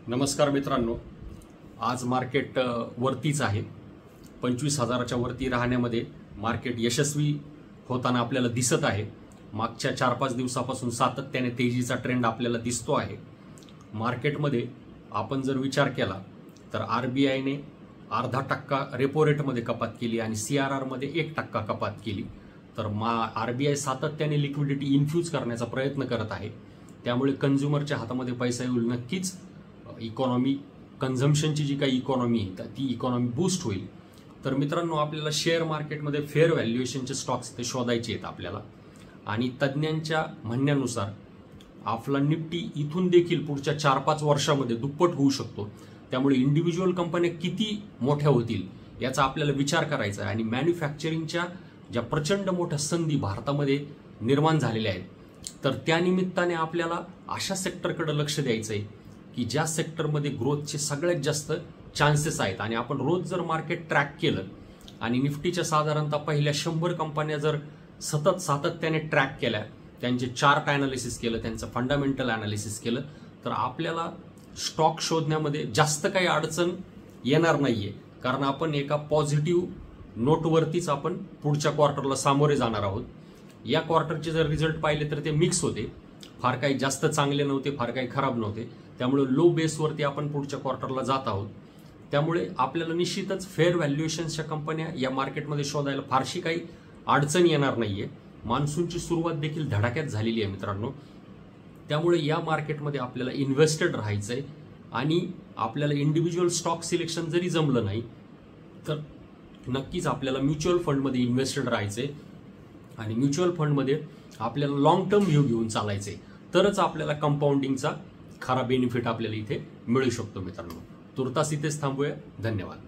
नमस्कार मित्रांनो, आज मार्केट वरतीच आहे. 25,000च्या वरती राहण्यामध्ये मार्केट यशस्वी होताना आपल्याला दिसत आहे. मागच्या 4-5 दिवसापासून सातत्याने तेजीचा ट्रेंड आपल्याला दिसतो आहे. मार्केटमध्ये आपण जर विचार केला तर RBIने 0.5% रेपो रेटमध्ये कपात केली आणि CRR मध्ये 1% कपात केली. तर RBI सातत्याने लिक्विडिटी इन्फ्यूज करण्याचा प्रयत्न करत आहे. त्यामुळे कंझ्युमरच्या हातामध्ये पैसा येईल. नक्कीच इकॉनॉमी कन्झम्पशनची जी काही इकॉनॉमी आहे ती इकॉनॉमी बूस्ट होईल. तर मित्रांनो, आपल्याला शेअर मार्केटमध्ये फेअर व्हॅल्युएशनचे स्टॉक्स ते शोधायचे आहेत आपल्याला. आणि तज्ज्ञांच्या म्हणण्यानुसार आपला निफ्टी इथून देखील पुढच्या 4-5 वर्षामध्ये दुप्पट होऊ शकतो. त्यामुळे इंडिव्हिज्युअल कंपन्या किती मोठ्या होतील याचा आपल्याला विचार करायचा आहे. आणि मॅन्युफॅक्चरिंगच्या ज्या प्रचंड मोठ्या संधी भारतामध्ये निर्माण झालेल्या आहेत, तर त्यानिमित्ताने आपल्याला अशा सेक्टरकडे लक्ष द्यायचं आहे की ज्या सेक्टरमध्ये ग्रोथचे सगळ्यात जास्त चान्सेस आहेत. आणि आपण रोज जर मार्केट ट्रॅक केलं आणि निफ्टीच्या साधारणतः पहिल्या 100 कंपन्या जर सातत्याने ट्रॅक केल्या, त्यांचे चार्ट अनालिसिस केलं, त्यांचं फंडामेंटल अनालिसिस केलं, तर आपल्याला स्टॉक शोधण्यामध्ये जास्त काही अडचण येणार नाहीये. कारण आपण एका पॉझिटिव्ह नोटवरतीच आपण पुढच्या क्वार्टरला सामोरे जाणार आहोत. या क्वार्टरचे जर रिझल्ट पाहिले तर ते मिक्स होते. फार काही जास्त चांगले नव्हते, फार काही खराब नव्हते. त्यामुळे लो बेसवरती आपण पुढच्या क्वार्टरला जात आहोत. त्यामुळे आपल्याला निश्चितच फेअर व्हॅल्युएशन्सच्या कंपन्या या मार्केटमध्ये शोधायला फारशी काही अडचण येणार नाहीये. मान्सूनची सुरुवात देखील धडाक्यात झालेली आहे मित्रांनो. त्यामुळे या मार्केटमध्ये आपल्याला इन्व्हेस्टेड राहायचंय. आणि आपल्याला इंडिव्हिज्युअल स्टॉक सिलेक्शन जरी जमलं नाही तर नक्कीच आपल्याला म्युच्युअल फंडमध्ये इन्व्हेस्टेड राहायचंय. आणि म्युच्युअल फंडमध्ये आपल्याला लॉंग टर्म व्ह्यू घेऊन चालायचंय. तरच आपल्याला कंपाऊंडिंगचा खरा बेनिफिट आपल्याला इथे मिळू शकतो मित्रांनो. तुर्तास इथेच थांबूया. धन्यवाद.